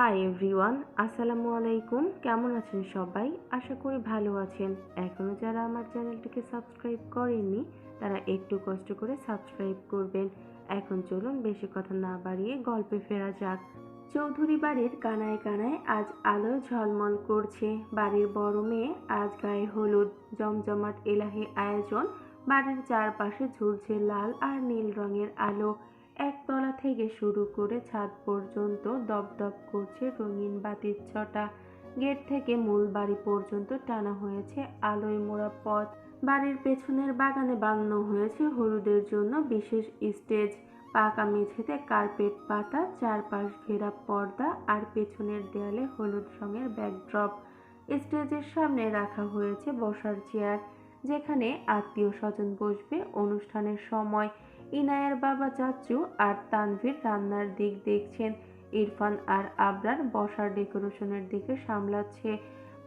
Hi everyone, আসসালামু আলাইকুম। কেমন আছেন সবাই? আশা করি ভালো আছেন। এখনও যারা আমার চ্যানেলটিকে সাবস্ক্রাইব করেননি তারা একটু কষ্ট করে সাবস্ক্রাইব করবেন। এখন চলুন বেশি কথা না বাড়িয়ে গল্পে ফেরা যাক। চৌধুরী বাড়ির কানায় কানায় আজ আলোয় ঝলমল করছে। বাড়ির বড় মেয়ে আজ গায়ে হলুদ, জমজমাট এলাহি আয়োজন। বাড়ির চারপাশে ঝুলছে লাল আর নীল রঙের আলো। একতলা থেকে শুরু করে ছাদ পর্যন্ত দপদপ করছে রঙিন বাতির ছটা। গেট থেকে মূল বাড়ি পর্যন্ত টানা হয়েছে আলোয় মোড়া পথ। বাড়ির পেছনের বাগানে বানানো হয়েছে হলুদের জন্য বিশেষ স্টেজ। পাকা মেঝেতে কার্পেট পাতা, চারপাশ ঘেরা পর্দা আর পেছনের দেয়ালে হলুদ রঙের ব্যাকড্রপ। স্টেজের সামনে রাখা হয়েছে বসার চেয়ার, যেখানে আত্মীয় স্বজন বসবে অনুষ্ঠানের সময়। ইনায়ার বাবা চাচ্চু আর তানভীর রান্নার দিক দেখছেন। ইরফান আর আবরার বসার ডেকোরেশনের দিকে সামলাচ্ছে।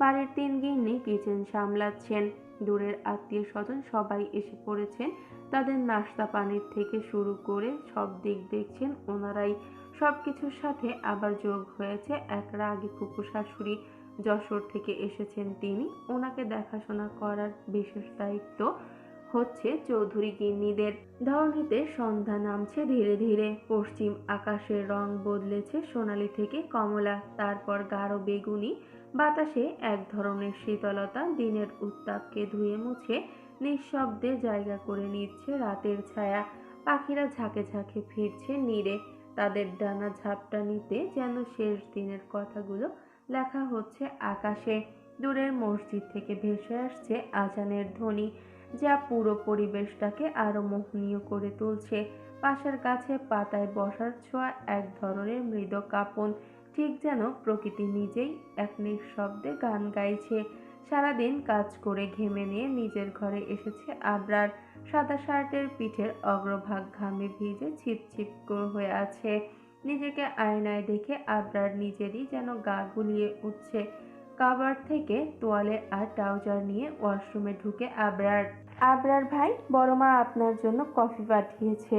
বাড়ির তিন গিন্নি কিচেন সামলাচ্ছেন। দূরের আত্মীয় স্বজন সবাই এসে পড়েছেন। তাদের নাস্তা পানির থেকে শুরু করে সব দিক দেখছেন ওনারাই। সবকিছুর সাথে আবার যোগ হয়েছে এক রাগী ফুপু শাশুড়ি। যশোর থেকে এসেছেন তিনি। ওনাকে দেখাশোনা করার বিশেষ দায়িত্ব হচ্ছে চৌধুরী গিন্নিদের। ধরণীতে সন্ধ্যা নামছে ধীরে ধীরে। পশ্চিম আকাশের রং বদলেছে সোনালি থেকে কমলা, তারপর গাঢ় বেগুনি। বাতাসে এক ধরনের শীতলতা দিনের উত্তাপকে ধুয়ে মুছে নিঃশব্দে জায়গা করে নিচ্ছে রাতের ছায়া। পাখিরা ঝাঁকে ঝাঁকে ফিরছে নীড়ে। তাদের ডানা ঝাপটানিতে যেন শেষ দিনের কথাগুলো লেখা হচ্ছে আকাশে। দূরের মসজিদ থেকে ভেসে আসছে আজানের ধ্বনি, যা পুরো পরিবেশটাকে আরো মোহনীয় করে তুলছে। পাশের গাছে পাতায় বসার ছোঁয়া এক ধরনের মৃদু কাঁপন, ঠিক যেন প্রকৃতি নিজেই এক নিঃশব্দে গান গাইছে। সারাদিন কাজ করে ঘেমে নিয়ে নিজের ঘরে এসেছে আবরার। সাদা শার্টের পিঠের অগ্রভাগ ঘামে ভিজে ছিপছিপ হয়ে আছে। নিজেকে আয়নায় দেখে আবরার নিজেরই যেন গা গুলিয়ে উঠছে। কাভার থেকে তোয়ালে আর ট্রাউজার নিয়ে ওয়াশরুমে ঢুকে আবরার। আবরার ভাই, বড়মা আপনার জন্য কফি পাঠিয়েছে।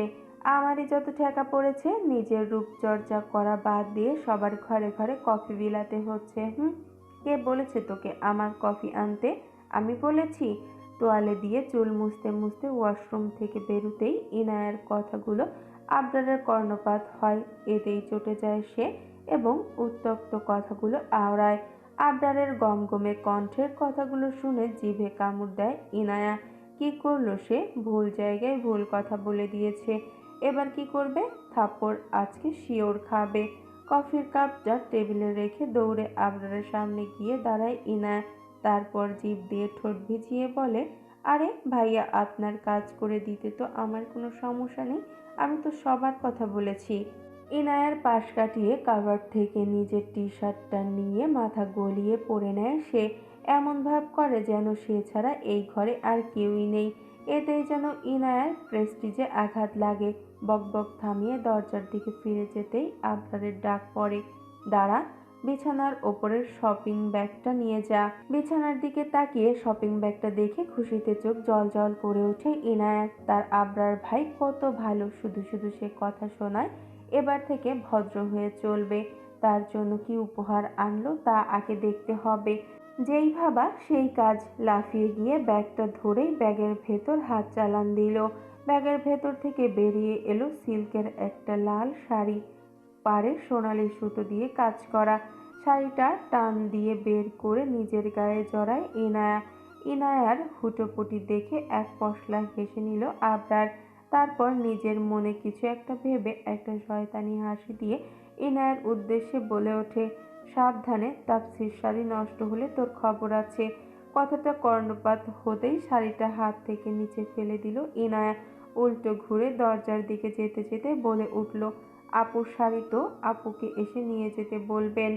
আমারই যত ঠেকা পড়েছে, নিজের রূপচর্চা করা বাদ দিয়ে সবার ঘরে ঘরে কফি বিলাতে হচ্ছে। কে বলেছে তোকে আমার কফি আনতে? আমি বলেছি? তোয়ালে দিয়ে চুল মুছতে মুছতে ওয়াশরুম থেকে বেরুতেই ইনায়ার কথাগুলো আবরারের কর্ণপাত হয়। এতেই চটে যায় সে এবং উত্তপ্ত কথাগুলো আওড়ায়। আবরারের গমগমে কণ্ঠের কথাগুলো শুনে জিভে কামড় দেয় ইনায়া। কি করলো সে? ভুল জায়গায় ভুল কথা বলে দিয়েছে। এবার কি করবে? থাপ্পড় আজকে শিওর খাবে। কফির কাপটা টেবিলে রেখে দৌড়ে আবরারের সামনে গিয়ে দাঁড়ায় ইনায়া। তারপর জিভ দিয়ে ঠোঁট ভিজিয়ে বলে, আরে ভাইয়া, আপনার কাজ করে দিতে তো আমার কোনো সমস্যা নেই। আমি তো সবার কথা বলেছি। ইনায়ার পাশ কাটিয়ে কাভার থেকে নিজের টি শার্টটা নিয়ে মাথা গলিয়ে পরে নেয় সে। এমন ভাব করে যেন সে ছাড়া এই ঘরে আর কেউই নেই। এতেই যেন ইনায়ার প্রেস্টিজে আঘাত লাগে। বকবক থামিয়ে দরজার দিকে ফিরে যেতেই আবরারের ডাক পড়ে, দাঁড়া, বিছানার ওপরের শপিং ব্যাগটা নিয়ে যা। বিছানার দিকে তাকিয়ে শপিং ব্যাগটা দেখে খুশিতে চোখ জল জল করে ওঠে ইনায়ার। তার আবরার ভাই কত ভালো, শুধু শুধু সে কথা শোনায় এবার থেকে ভদ্র হয়ে চলবে। তার জন্য কি উপহার আনলো তা আগে দেখতে হবে। যেই ভাবা সেই কাজ। লাফিয়ে গিয়ে ব্যাগটা ধরেই ব্যাগের ভেতর হাত চালান দিল। ব্যাগের ভেতর থেকে বেরিয়ে এলো সিল্কের একটা লাল শাড়ি, পাড়ে সোনালি সুতো দিয়ে কাজ করা। শাড়িটা টান দিয়ে বের করে নিজের গায়ে জড়ায় ইনায়া। ইনায়ার হুটোপুটি দেখে এক পশলা হেসে নিল আবরার। তারপর নিজের মনে কিছু একটা ভেবে একটা শয়তানি হাসি দিয়ে ইনায়ার উদ্দেশ্যে বলে ওঠে, সাবধানে, তাপসির শাড়ি নষ্ট হলে তোর খবর আছে। কথাটা কর্ণপাত হতেই শাড়িটা হাত থেকে নিচে ফেলে দিল ইনায়া। উল্টো ঘুরে দরজার দিকে যেতে যেতে বলে উঠল, আপুর শাড়ি তো আপুকে এসে নিয়ে যেতে বলবেন।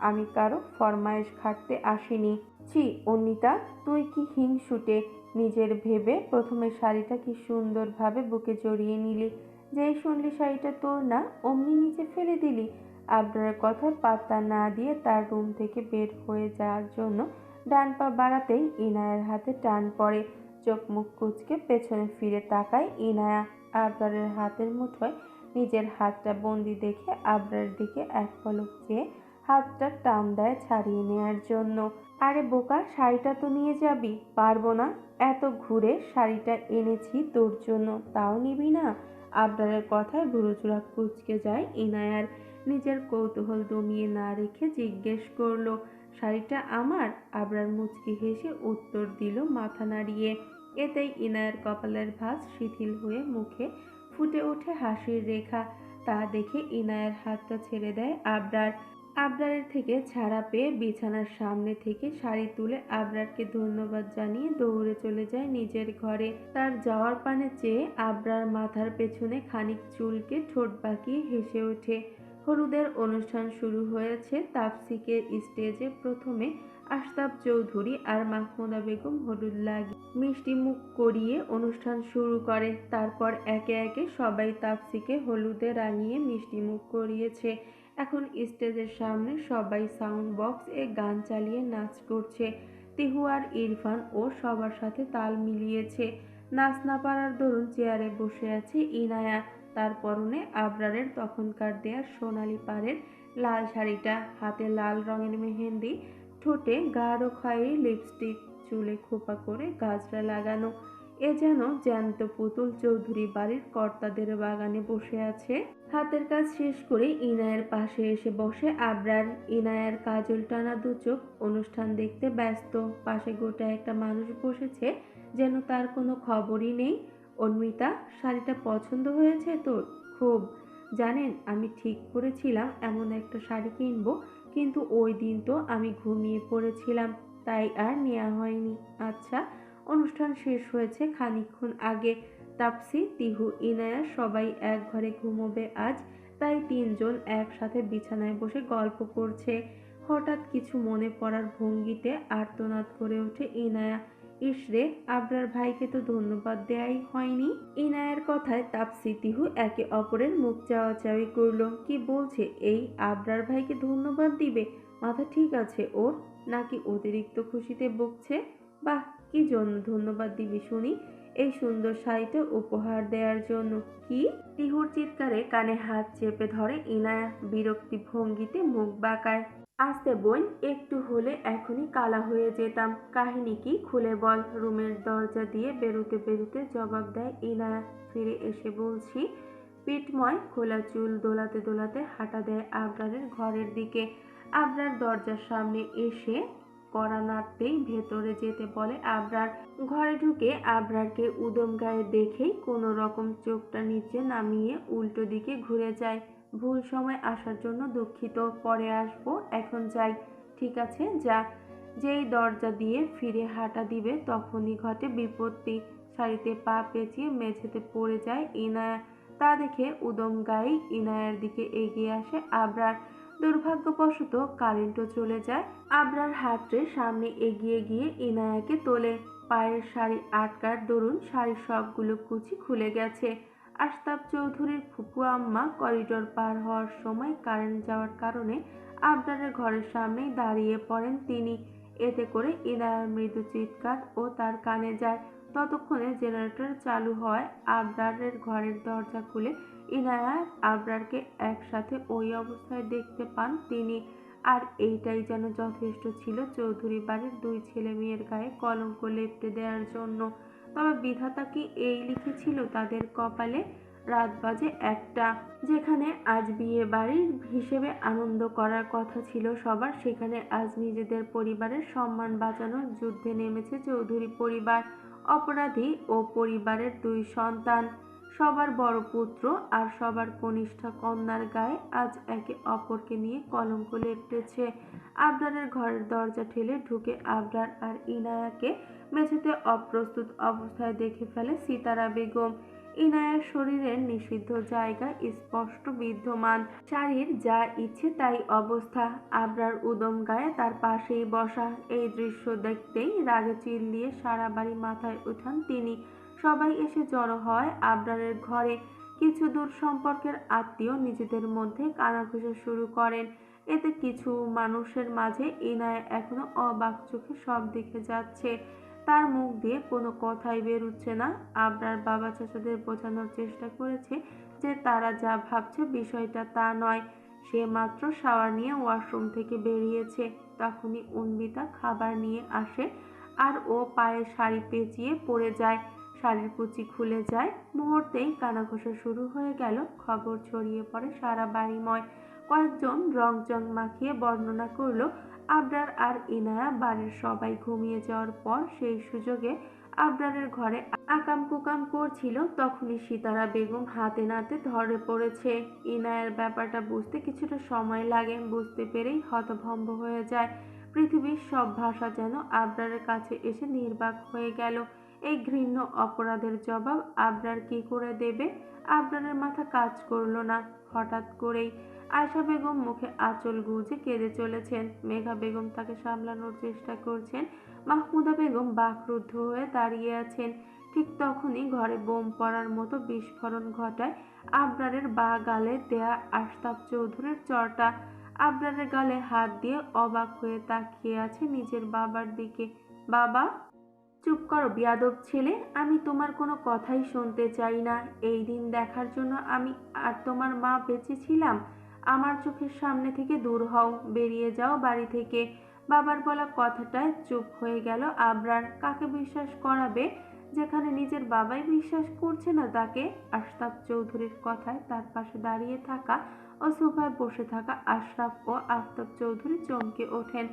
আমি কারো ফরমায়েশ খাটতে আসিনি। ছি অনিতা, তুই কি হিংসুটে! নিজের ভেবে প্রথমে শাড়িটা কি সুন্দরভাবে বুকে জড়িয়ে নিলি, যেই শুনলি শাড়িটা তোর না অমনি নিচে ফেলে দিলি। আবরারের কথায় পাত্তা না দিয়ে তার রুম থেকে বের হয়ে যাওয়ার জন্য ডান পা বাড়াতেই ইনায়ার হাতে টান পড়ে। চোখ মুখ কুঁচকে পেছনে ফিরে তাকায় ইনায়া। আবরারের হাতের মুঠোয় নিজের হাতটা বন্দি দেখে আবরারের দিকে এক পলক চেয়ে হাতটা টান দেয় ছাড়িয়ে নেয়ার জন্য। আরে বোকা, শাড়িটা তো নিয়ে যাবি। পারবো না, এত ঘুরে শাড়িটা এনেছি তোর জন্য, তাও নিবি না? আবরারের কথায় ভুরুচোরা কুঁচকে যায় ইনায়ার। নিজের কৌতূহল দমিয়ে না রেখে জিজ্ঞেস করলো, শাড়িটা আমার? আবরার মুচকি হেসে উত্তর দিল মাথা নাড়িয়ে। এতেই ইনায়ার কপালের ভাঁজ শিথিল হয়ে মুখে ফুটে ওঠে হাসির রেখা। তা দেখে ইনায়ার হাতটা ছেড়ে দেয় আবরার। আবরারের থেকে ছাড়া পেয়ে বিছানার সামনে থেকে শাড়ি তুলে আবরারকে ধন্যবাদ জানিয়ে দৌড়ে চলে যায় নিজের ঘরে। তার যাওয়ার পানে চেয়ে আবরার মাথার পেছনে খানিক চুলকে ঠোঁট বাঁকিয়ে হেসে ওঠে। হলুদের অনুষ্ঠান শুরু হয়েছে। তাপসীকে স্টেজে প্রথমে আশতাব চৌধুরী আর মাহমুদা বেগম হলুদ লাগিয়ে মিষ্টি মুখ করিয়ে অনুষ্ঠান শুরু করে। তারপর একে একে সবাই তাপসীকে হলুদে রাঙিয়ে মিষ্টি মুখ করিয়েছে। এখন স্টেজের সামনে সবাই সাউন্ড বক্স এ গান চালিয়ে নাচ করছে। তিহু আর ইরফান ও সবার সাথে তাল মিলিয়েছে। নাচ না পারার দরুন চেয়ারে বসে আছে ইনায়া। তার পরনে আবরারের তখনকার দেয়া সোনালি পাড়ের লাল শাড়িটা, হাতে লাল রঙের মেহেন্দি, ঠোঁটে গাঢ় খয়েরি লিপস্টিক, চুলে খোপা করে গাজরা লাগানো। এ যেন জ্যান্ত পুতুল চৌধুরী বাড়ির কর্তাদের বাগানে বসে আছে। হাতের কাজ শেষ করে ইনায়ের পাশে এসে বসে আবরার। ইনায়ার কাজল টানা দু চোখ অনুষ্ঠান দেখতে ব্যস্ত। পাশে গোটা একটা মানুষ বসেছে, যেন তার কোনো খবরই নেই। অন্মিতা, শাড়িটা পছন্দ হয়েছে তোর? খুব। জানেন, আমি ঠিক করেছিলাম এমন একটা শাড়ি কিনবো, কিন্তু ওই দিন তো আমি ঘুমিয়ে পড়েছিলাম, তাই আর নেওয়া হয়নি। আচ্ছা, অনুষ্ঠান শেষ হয়েছে খানিকক্ষণ আগে। তাপসী, তিহু, ইনায়া সবাই এক ঘরে ঘুমোবে আজ, তাই তিনজন একসাথে বিছানায় বসে গল্প করছে। হঠাৎ কিছু মনে পড়ার ভঙ্গিতে আর্তনাদ করে ওঠে ইনায়া। ইসরে, আবরার ভাইকে তো ধন্যবাদ দেয়াই হয়নি। ইনায়ার কথায় তাপসী, তিহু একে অপরের মুখ চাওয়াচাওয়ি করলো। কি বলছে এই, আবরার ভাইকে ধন্যবাদ দিবে? মাথা ঠিক আছে ওর, নাকি অতিরিক্ত খুশিতে বকছে? বাহ, কি জন্য ধন্যবাদ দিবি শুনি? এই সুন্দর শাড়িটা উপহার দেওয়ার জন্য। কি? তিহুর চিৎকারে কানে হাত চেপে ধরে ইনায়া, বিরক্তি ভঙ্গিতে মুখ বাঁকায়। আস্তে বোন, একটু হলে এখনই কালা হয়ে যেতাম। কাহিনী কি খুলে বল। রুমের দরজা দিয়ে বেরুতে বেরুতে জবাব দেয় ইনায়া। ফিরে এসে বলছি। পিঠময় খোলা চুল দোলাতে দোলাতে হাঁটা দেয় আবরারের ঘরের দিকে। আবরার দরজার সামনে এসে কড়া নাড়তেই ভেতরে যেতে বলে আবরার। ঘরে ঢুকে আবরারকে উদম গায়ে দেখেই কোনো রকম চোখটা নিচে নামিয়ে উল্টো দিকে ঘুরে যায়। ভুল সময় আসার জন্য দুঃখিত, পরে আসবো, এখন যাই। ঠিক আছে, যা। যেই দরজা দিয়ে ফিরে হাঁটা দিবে তখনই ঘটে বিপত্তি। শাড়িতে পা পেঁচিয়ে মেঝেতে পড়ে যায় ইনায়া। তা দেখে উদম গায়ে ইনায়ার দিকে এগিয়ে আসে আবরার। দুর্ভাগ্যবশত কারেন্টও চলে যায়। আবরার হাতড়ে সামনে এগিয়ে গিয়ে ইনায়াকে তোলে। পায়ের শাড়ি আটকার দরুন শাড়ির সবগুলো কুচি খুলে গেছে। আশতাব চৌধুরীর ফুপু আম্মা করিডোর পার হওয়ার সময় কারেন্ট যাওয়ার কারণে আবরারের ঘরের সামনেই দাঁড়িয়ে পড়েন তিনি। এতে করে ইনায়ার মৃদু চিৎকার ও তার কানে যায়। ততক্ষণে জেনারেটর চালু হওয়ায় আবরারের ঘরের দরজা খুলে ইনায়া আবরারকে একসাথে ওই অবস্থায় দেখতে পান তিনি। আর এইটাই যেন যথেষ্ট ছিল চৌধুরী বাড়ির দুই ছেলে মেয়ের গায়ে কলঙ্ক লেপ্টে দেওয়ার জন্য। তবে বিধাতা কি এই লিখেছিল তাদের কপালে? রাত বাজে 1টা। যেখানে আজ বিয়ে বাড়ির হিসেবে আনন্দ করার কথা ছিল সবার, সেখানে আজ নিজেদের পরিবারের সম্মান বাঁচানোর যুদ্ধে নেমেছে চৌধুরী পরিবার। অপরাধী ও পরিবারের দুই সন্তান, সবার বড় পুত্র আর সবার কনিষ্ঠা কন্যার গায়ে আজ একে অপরকে নিয়ে কলঙ্ক লেপটেছে। আবরারের ঘরের দরজা ঠেলে ঢুকে আবরার আর ইনায়াকে মেঝেতে অপ্রস্তুত অবস্থায় দেখে ফেলে সিতারা বেগম। ইনায়ার শরীরের নিষিদ্ধ জায়গা স্পষ্ট বিদ্যমান, শাড়ির যা ইচ্ছে তাই অবস্থা। আবরার উদম গায়ে তার পাশেই বসা। এই দৃশ্য দেখতেই রাগে চিল্লিয়ে সারা বাড়ি মাথায় উঠান তিনি। সবাই এসে জড়ো হয় আবরারের ঘরে। কিছু দূর সম্পর্কের আত্মীয় নিজেদের মধ্যে কানাঘুষা শুরু করেন। এতে কিছু মানুষের মাঝে ইনায়া এখনো অবাক চোখে সব দেখে যাচ্ছে। তার মুখ দিয়ে কোনো কথাই বেরুচ্ছে না। আবরার বাবা চাচাদের বোঝানোর চেষ্টা করেছে যে তারা যা ভাবছে বিষয়টা তা নয়। সে মাত্র শাওয়ার নিয়ে ওয়াশরুম থেকে বেরিয়েছে। তখনই অন্বিতা খাবার নিয়ে আসে আর ও পায়ে শাড়ি পেঁচিয়ে পড়ে যায়। শাড়ির কুচি খুলে যায়, মুহূর্তেই কানাঘোষা শুরু হয়ে গেল। খবর ছড়িয়ে পড়ে সারা বাড়িময়। কয়েকজন রংচং মাখিয়ে বর্ণনা করলো আবরার আর ইনায়া বাড়ির সবাই ঘুমিয়ে যাওয়ার পর সেই সুযোগে আবরারের ঘরে আকাম কুকাম করছিল। তখনই সিতারা বেগম হাতে নাতে ধরে পড়েছে। ইনায়ার ব্যাপারটা বুঝতে কিছুটা সময় লাগে, বুঝতে পেরেই হতভম্ব হয়ে যায়। পৃথিবীর সব ভাষা যেন আবরারের কাছে এসে নির্বাক হয়ে গেল। এই ঘৃণ্য অপরাধের জবাব আবরার কি করে দেবে? আবরারের মাথা কাজ করলো না। হঠাৎ করেই আয়শা বেগম মুখে আঁচল গুজে কেঁদে চলেছেন। মেঘা বেগম তাকে সামলানোর চেষ্টা করছেন। মাহমুদা বেগম বাকরুদ্ধ হয়ে দাঁড়িয়ে আছেন। ঠিক তখনই ঘরে বোম পড়ার মতো বিস্ফোরণ ঘটায় আবরারের বা গালে দেয়া আশতাব চৌধুরীর চড়টা। আবরারের গালে হাত দিয়ে অবাক হয়ে তাকিয়ে আছে নিজের বাবার দিকে। বাবা! চুপ করো বিয়াদব ছেলে, আমি তোমার কোনো কথাই শুনতে চাই না। এই দিন দেখার জন্য আমি আর তোমার মা বেঁচে ছিলাম। আমার চোখের সামনে থেকে দূর হও, বেরিয়ে যাও বাড়ি থেকে। বাবার বলা কথাটায় চুপ হয়ে গেল আবরার। কাকে বিশ্বাস করাবে যেখানে নিজের বাবাই বিশ্বাস করছে না তাকে? আশরাফ চৌধুরীর কথায় তার পাশে দাঁড়িয়ে থাকা ও সোফায় বসে থাকা আশরাফ ও আফতাব চৌধুরী চমকে ওঠেন।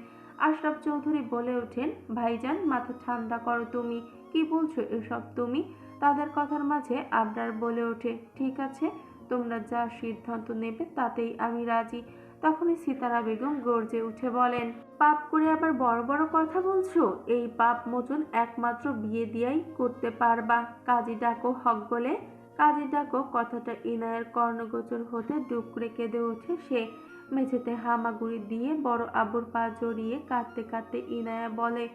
আশরাফ চৌধুরী বলে ওঠেন, ভাইজান মাথা ঠান্ডা করো তুমি, কি বলছো এসব তুমি? তাদের কথার মাঝে আবরার বলে ওঠে, ঠিক আছে, তোমরা যা সিদ্ধান্ত নেবে তাতেই আমি রাজি। তখনই সিতারা বেগম গর্জে উঠে বলেন, পাপ করে আবার বড় বড় কথা বলছো? এই পাপ মোচন একমাত্র বিয়ে দিয়াই করতে পারবা। কাজী ডাকো হক বলে, কাজী ডাকো। কথাটা ইনায়ের কর্ণগোচর হতে ডুকরে কেঁদে ওঠে সে। মেঝেতে হামাগুড়ি দিয়ে বড় আব্বুর পা জড়িয়ে কাঁদতে কাঁদতে ইনায়া বলে,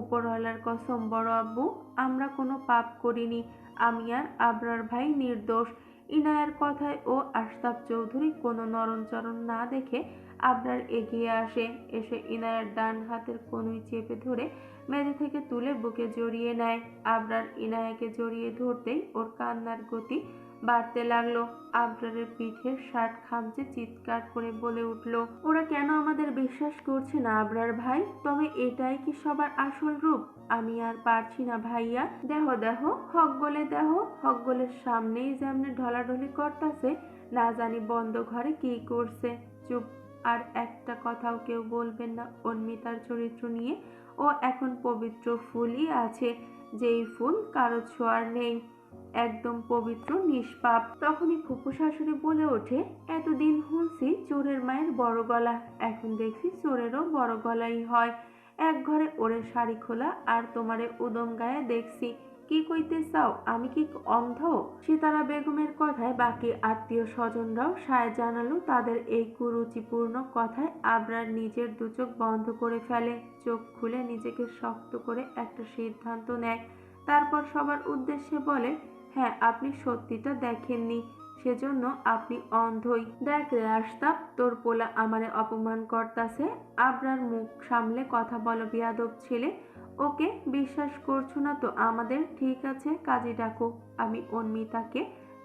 উপরওয়ালার কসম বড় আব্বু, আমরা কোনো পাপ করিনি। আমি আর আবরার ভাই নির্দোষ। ইনায়ার কথায় ও আশতাব চৌধুরী কোনো নরণচরণ না দেখে আবরার এগিয়ে আসে। এসে ইনায়ার ডান হাতের কনুই চেপে ধরে মেঝে থেকে তুলে বুকে জড়িয়ে নেয়। আবরার ইনায়াকে জড়িয়ে ধরতেই ওর কান্নার গতি বাড়তে লাগলো। আবরারের পিঠের শার্ট খামচে চিৎকার করে বলে উঠল, ওরা কেন আমাদের বিশ্বাস করছে না আবরার ভাই? তবে এটাই কি সবার আসল রূপ? আমি আর পারছি না ভাইয়া। দেহ দেহ হক বলে, দেহ হক বলে সামনেই যেমনি ঢলাঢলি করতাছে, না জানি বন্ধ ঘরে কি করছে। চুপ, আর একটা কথাও কেউ বলবেন না অন্মিতার চরিত্র নিয়ে। ও এখন পবিত্র ফুলই আছে, যেই ফুল কারো ছোঁয়ার নেই, একদম পবিত্র নিষ্পাপ। তখনই ফুপু শাশুড়ি বলে ওঠে, এতদিন শুনছি চোরের মায়ের বড় গলা, এখন দেখছি চোরেরও বড় গলাই হয়। এক ঘরে ওরে শাড়ি খোলা আর তোমারে উদম গায়ে দেখছি। কি কইতে চাও, আমি কি অন্ধ? সিতারা বেগমের কথায় বাকি আত্মীয় স্বজনরাও সায় জানালো তাদের এই কুরুচিপূর্ণ কথায়। আবরার নিজের দুচোখ বন্ধ করে ফেলে, চোখ খুলে নিজেকে শক্ত করে একটা সিদ্ধান্ত নেয়। তারপর সবার উদ্দেশ্যে বলে, হ্যাঁ, আপনি সত্যিটা দেখেননি, সেজন্য আপনি অন্ধই। দেখ রে আশতাব, তোর পোলা আমারে অপমান করতাছে। আবরার মুখ সামলে কথা বলো বিয়াদব ছেলে। ওকে বিশ্বাস করছো না তো আমাদের? ঠিক আছে, কাজী ডাকো। আমি অন্মিতাকে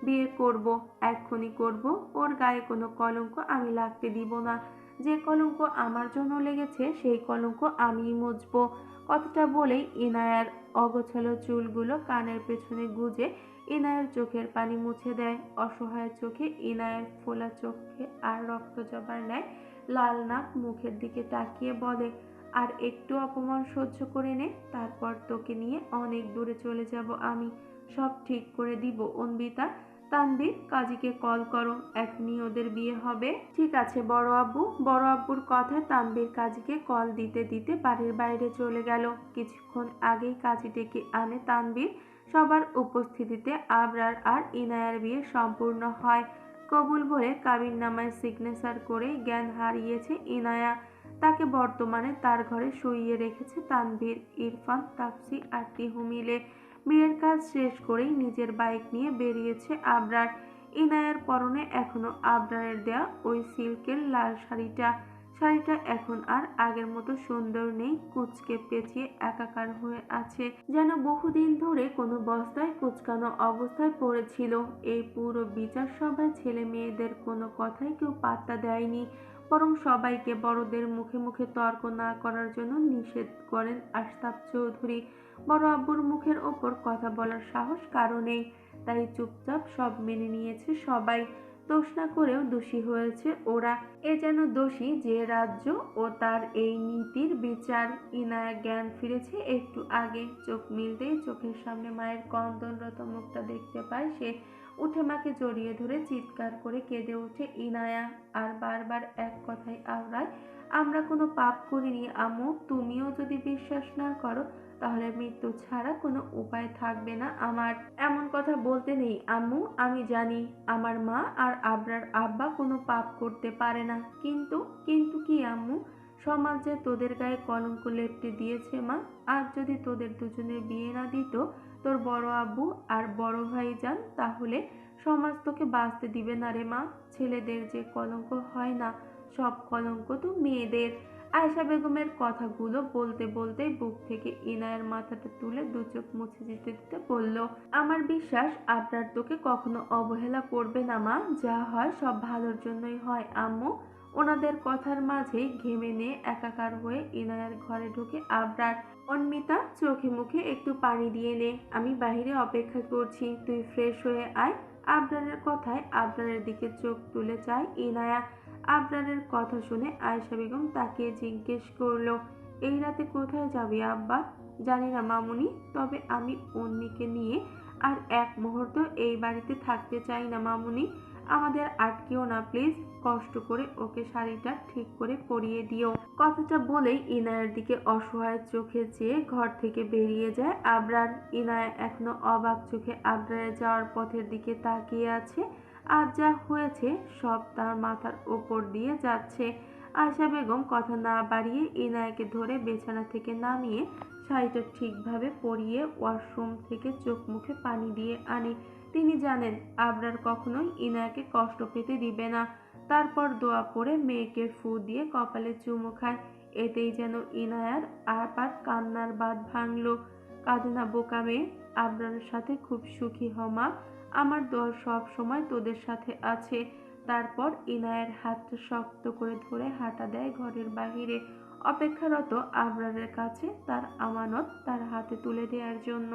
বিয়ে করব, এক্ষুনি করব। ওর গায়ে কোনো কলঙ্ক আমি লাগতে দিব না। যে কলঙ্ক আমার জন্য লেগেছে সেই কলঙ্ক আমিই মুছবো। কথাটা বলেই ইনায়ার অগোছালো চুলগুলো কানের পেছনে গুজে ইনায়ের চোখের পানি মুছে দেয়। অসহায় চোখে ইনায়ের ফোলা চোখে আর রক্ত জবার নেয় লাল নাক মুখের দিকে তাকিয়ে বলে, আর একটু অপমান সহ্য করে নে, তারপর তোকে নিয়ে অনেক দূরে চলে যাব আমি। সব ঠিক করে দিব অন্বিতা। তানভীর, কাজীকে কল করো, এখনই ওদের বিয়ে হবে। ঠিক আছে বড় আব্বু। বড় আব্বুর কথায় তানভীর কাজীকে কল দিতে দিতে বাড়ির বাইরে চলে গেল। কিছুক্ষণ আগেই কাজী ডেকে আনে তানভীর। সবার উপস্থিতিতে আবরার আর ইনায়ার বিয়ে সম্পূর্ণ হয়। কবুল বলে কাবিননামায় সিগনেচার করেই জ্ঞান হারিয়েছে ইনায়া। তাকে বর্তমানে তার ঘরে শুইয়ে রেখেছে তানভীর, ইরফান, তাপসি আর তিহু মিলে। বিয়ের কাজ শেষ করেই নিজের বাইক নিয়ে বেরিয়েছে আবরার। ইনায়ার পরনে এখনো আবরারের দেয়া ওই সিল্কের লাল শাড়িটা। শাড়িটা এখন আর আগের মতো সুন্দর নেই, কুঁচকে পেঁচিয়ে একাকার হয়ে আছে, যেন বহুদিন ধরে কোনো বস্তায় কুঁচকানো অবস্থায় পড়েছিল। এই পুরো বিচার সভায় ছেলে মেয়েদের কোনো কথাই কেউ পাত্তা দেয়নি, বরং সবাইকে বড়দের মুখে মুখে তর্ক না করার জন্য নিষেধ করেন আশতাব চৌধুরী। বড় আব্বুর মুখের ওপর কথা বলার সাহস কারো নেই, তাই চুপচাপ সব মেনে নিয়েছে সবাই। দোষ না করেও দোষী হয়েছে ওরা। এ যেন দোষী যে রাজ্য ও তার এই নীতির বিচার। ইনায়া জ্ঞান ফিরেছে একটু আগে, চোখ মিলতেই চোখের সামনে মায়ের ক্রন্দনরত মুখটা দেখতে পায় সে। উঠে মাকে জড়িয়ে ধরে চিৎকার করে কেঁদে ওঠে ইনায়া, আর বারবার এক কথাই আওড়ায়, আমরা কোনো পাপ করিনি আম্মু, তুমিও যদি বিশ্বাস না করো তাহলে মৃত্যু ছাড়া কোনো উপায় থাকবে না আমার। এমন কথা বলতে নেই আম্মু, আমি জানি আমার মা আর আবরার আব্বা কোনো পাপ করতে পারে না, কিন্তু কিন্তু কি আম্মু? সমাজ যে তোদের গায়ে কলঙ্ক লেপ্টে দিয়েছে মা। আজ যদি তোদের দুজনের বিয়ে না দিত তোর বড় আব্বু আর বড় ভাইজান, তাহলে সমাজ তোকে বাঁচতে দিবে না রে মা। ছেলেদের যে কলঙ্ক হয় না, সব কলঙ্ক তো মেয়েদের। আয়েশা বেগমের কথাগুলো বলতে বলতে বুক থেকে ইনায়ের মাথাটা তুলে দু চোখ মুছে দিতে দিতে বলল, আমার বিশ্বাস আবরার তোকে কখনো অবহেলা করবে না মা, যা হয় সব ভালোর জন্যই হয় আম্মু। ওনাদের কথার মাঝেই ঘেমে নিয়ে একাকার হয়ে ইনায়ের ঘরে ঢুকে আবরার। অন্মিতা, চোখে মুখে একটু পানি দিয়ে নে, আমি বাহিরে অপেক্ষা করছি, তুই ফ্রেশ হয়ে আয়। আবরারের কথায় আবরারের দিকে চোখ তুলে চায় ইনায়া। আবরারের কথা শুনে আয়েশা বেগম তাকিয়ে জিজ্ঞেস করলো, এই রাতে কোথায় যাবি আব্বা? জানি না মামুনি, তবে আমি অন্যকে নিয়ে আর এক মুহূর্ত এই বাড়িতে থাকতে চাই না মামুনি, আমাদের আটকেও না প্লিজ, কষ্ট করে ওকে শাড়িটা ঠিক করে পরিয়ে দিও। কথাটা বলেই ইনায়ার দিকে অসহায় চোখে চেয়ে ঘর থেকে বেরিয়ে যায় আবরার। ইনায়া এখনো অবাক চোখে আবরারের যাওয়ার পথের দিকে তাকিয়ে আছে। আজ যা হয়েছে সব তার মাথার ওপর দিয়ে যাচ্ছে। আয়েশা বেগম কথা না বাড়িয়ে ইনায়াকে ধরে বিছানা থেকে নামিয়ে শাড়িটা ঠিকভাবে পরিয়ে ওয়াশরুম থেকে চোখ মুখে পানি দিয়ে আনে। তিনি জানেন আবরার কখনোই ইনায়াকে কষ্ট পেতে দিবে না। তারপর দোয়া পড়ে মেয়েকে ফু দিয়ে কপালে চুমু খায়। এতেই যেন ইনায়ার আবার কান্নার বাঁধ ভাঙল। কাঁদে না বোকা মেয়ে, আবরারের সাথে খুব সুখী হ মা, আমার দোয়া সব সময় তোদের সাথে আছে। তারপর ইনায়ের হাতটা শক্ত করে ধরে হাঁটা দেয় ঘরের বাহিরে, অপেক্ষারত আবরারের কাছে তার আমানত তার হাতে তুলে দেওয়ার জন্য।